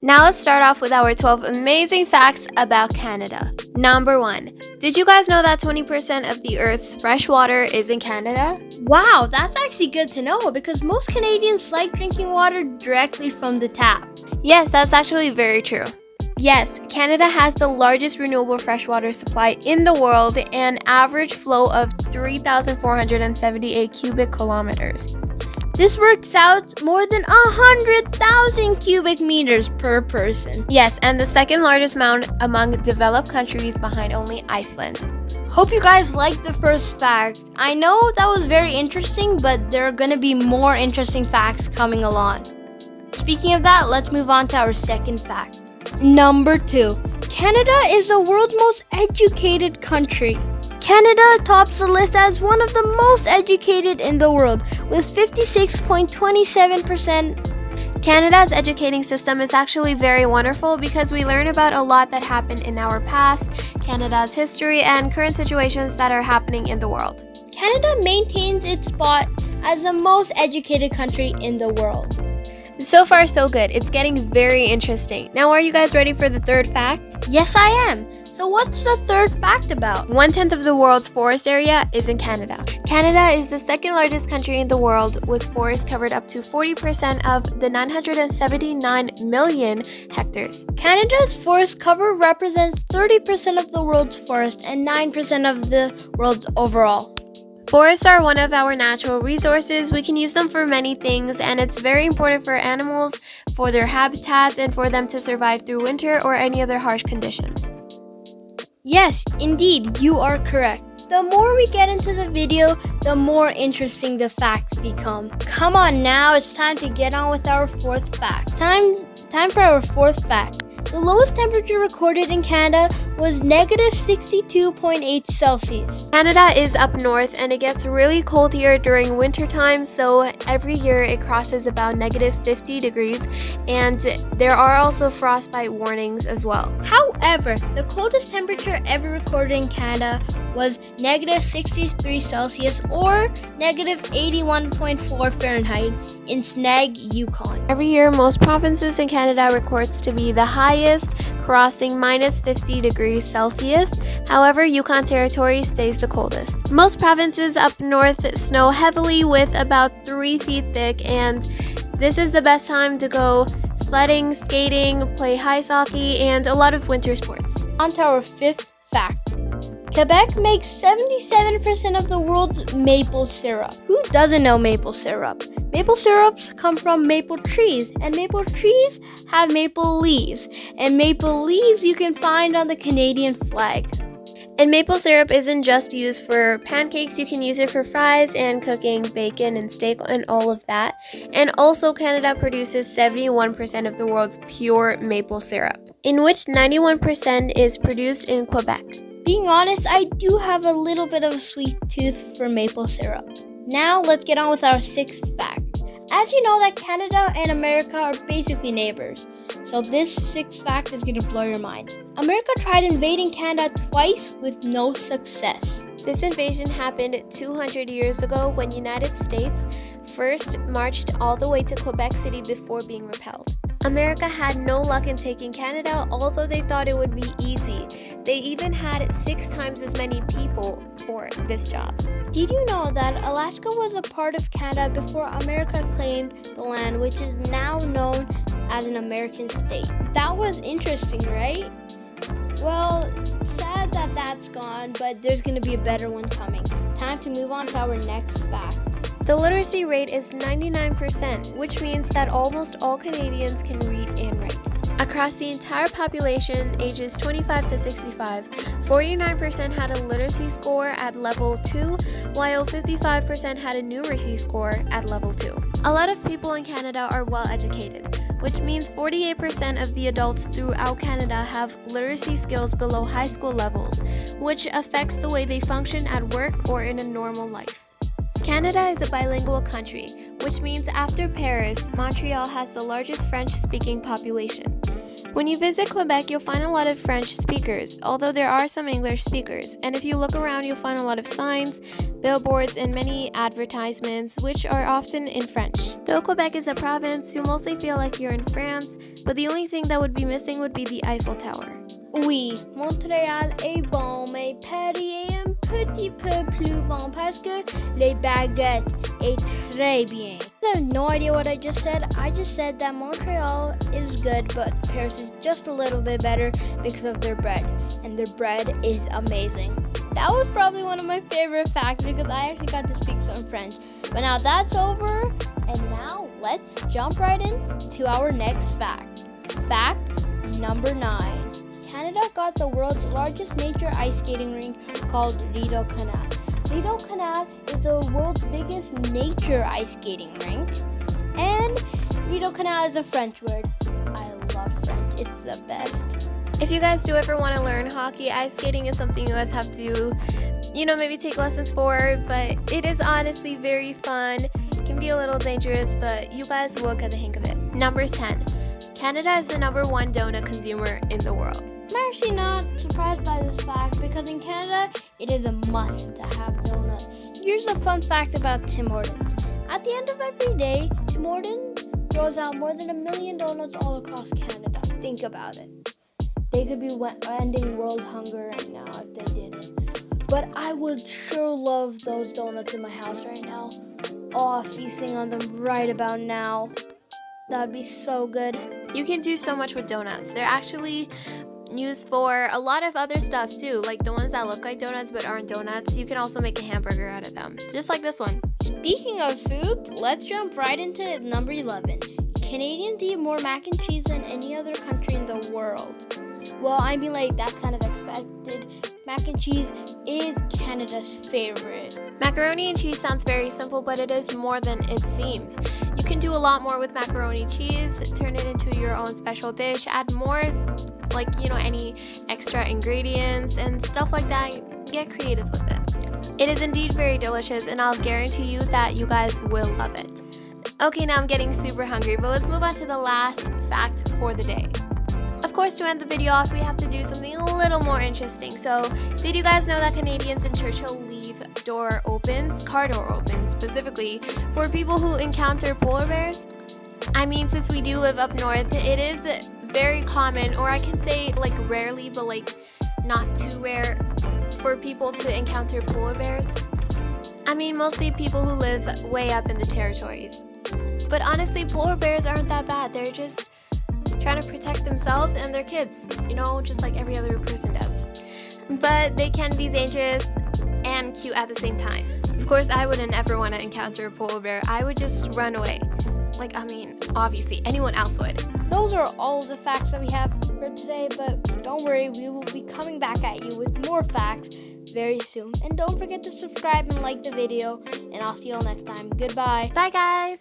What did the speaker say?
Now let's start off with our 12 amazing facts about Canada. Number 1. Did you guys know that 20% of the Earth's fresh water is in Canada? Wow, that's actually good to know because most Canadians like drinking water directly from the tap. Yes, that's actually very true. Yes, Canada has the largest renewable freshwater supply in the world, an average flow of 3,478 cubic kilometers. This works out more than 100,000 cubic meters per person. Yes, and the second largest amount among developed countries behind only Iceland. Hope you guys liked the first fact. I know that was very interesting, but there are going to be more interesting facts coming along. Speaking of that, let's move on to our second fact. Number 2. Canada is the world's most educated country. Canada tops the list as one of the most educated in the world with 56.27%. Canada's educating system is actually very wonderful because we learn about a lot that happened in our past, Canada's history, and current situations that are happening in the world. Canada maintains its spot as the most educated country in the world. So far, so good. It's getting very interesting. Now, are you guys ready for the third fact? Yes, I am. So what's the third fact about? 1/10 of the world's forest area is in Canada. Canada is the second largest country in the world, with forests covered up to 40% of the 979 million hectares. Canada's forest cover represents 30% of the world's forest and 9% of the world's overall. Forests are one of our natural resources. We can use them for many things, and it's very important for animals, for their habitats, and for them to survive through winter or any other harsh conditions. Yes, indeed, you are correct. The more we get into the video, the more interesting the facts become. Come on now, it's time to get on with our fourth fact. Time for our fourth fact. The lowest temperature recorded in Canada was negative 62.8 Celsius. Canada is up north and it gets really cold here during winter time, so every year it crosses about negative 50 degrees, and there are also frostbite warnings as well. However, the coldest temperature ever recorded in Canada was negative 63 Celsius or negative 81.4 Fahrenheit in Snag, Yukon. Every year, most provinces in Canada records to be the highest, crossing minus 50 degrees Celsius. However, Yukon Territory stays the coldest. Most provinces up north snow heavily with about 3 feet thick, and this is the best time to go sledding, skating, play ice hockey, and a lot of winter sports. On to our fifth fact. Quebec makes 77% of the world's maple syrup. Who doesn't know maple syrup? Maple syrups come from maple trees, and maple trees have maple leaves. And maple leaves you can find on the Canadian flag. And maple syrup isn't just used for pancakes, you can use it for fries and cooking bacon and steak and all of that. And also Canada produces 71% of the world's pure maple syrup, in which 91% is produced in Quebec. Being honest, I do have a little bit of a sweet tooth for maple syrup. Now let's get on with our sixth fact. As you know that Canada and America are basically neighbors, so this sixth fact is going to blow your mind. America tried invading Canada twice with no success. This invasion happened 200 years ago when United States first marched all the way to Quebec City before being repelled. America had no luck in taking Canada, although they thought it would be easy. They even had 6 times as many people for this job. Did you know that Alaska was a part of Canada before America claimed the land, which is now known as an American state? That was interesting, right? Well, sad that that's gone, but there's going to be a better one coming. Time to move on to our next fact. The literacy rate is 99%, which means that almost all Canadians can read and write. Across the entire population, ages 25 to 65, 49% had a literacy score at level 2, while 55% had a numeracy score at level 2. A lot of people in Canada are well educated, which means 48% of the adults throughout Canada have literacy skills below high school levels, which affects the way they function at work or in a normal life. Canada is a bilingual country, which means after Paris, Montreal has the largest French-speaking population. When you visit Quebec, you'll find a lot of French speakers, although there are some English speakers. And if you look around, you'll find a lot of signs, billboards, and many advertisements, which are often in French. Though Quebec is a province, you'll mostly feel like you're in France, but the only thing that would be missing would be the Eiffel Tower. Oui, Montréal est bon, mais Paris est un petit peu plus bon parce que les baguettes est très bien. I have no idea what I just said. I just said that Montreal is good, but Paris is just a little bit better because of their bread. And their bread is amazing. That was probably one of my favorite facts because I actually got to speak some French. But now that's over, and now let's jump right in to our next fact. Fact number 9. Canada got the world's largest nature ice skating rink called Rideau Canal. Rideau Canal is the world's biggest nature ice skating rink. And Rideau Canal is a French word. I love French. It's the best. If you guys do ever want to learn hockey, ice skating is something you guys have to, maybe take lessons for, but it is honestly very fun. It can be a little dangerous, but you guys will get the hang of it. Number 10. Canada is the #1 donut consumer in the world. I'm actually not surprised by this fact because in Canada, it is a must to have donuts. Here's a fun fact about Tim Hortons. At the end of every day, Tim Hortons throws out more than 1 million donuts all across Canada. Think about it. They could be ending world hunger right now if they did it. But I would sure love those donuts in my house right now. Oh, feasting on them right about now. That'd be so good. You can do so much with donuts. They're actually used for a lot of other stuff too, like the ones that look like donuts but aren't donuts. You can also make a hamburger out of them, just like this one. Speaking of food, let's jump right into number 11. Canadians eat more mac and cheese than any other country in the world. Well, I mean, that's kind of expected. Mac and cheese is Canada's favorite. Macaroni and cheese sounds very simple, but it is more than it seems. You can do a lot more with macaroni cheese, turn it into your own special dish, add more any extra ingredients and stuff like that. Get creative with it. It is indeed very delicious, and I'll guarantee you that you guys will love it. Okay, now I'm getting super hungry, but let's move on to the last fact for the day. Of course, to end the video off, we have to do something a little more interesting. So, did you guys know that Canadians in Churchill leave car door opens, specifically for people who encounter polar bears? I mean, since we do live up north, it is very common, or I can say rarely, but not too rare for people to encounter polar bears. I mean, mostly people who live way up in the territories. But honestly, polar bears aren't that bad. They're just trying to protect themselves and their kids, just like every other person does. But they can be dangerous and cute at the same time. Of course, I wouldn't ever want to encounter a polar bear. I would just run away. Obviously, anyone else would. Those are all of the facts that we have for today, but don't worry, we will be coming back at you with more facts very soon. And don't forget to subscribe and like the video, and I'll see you all next time. Goodbye. Bye, guys.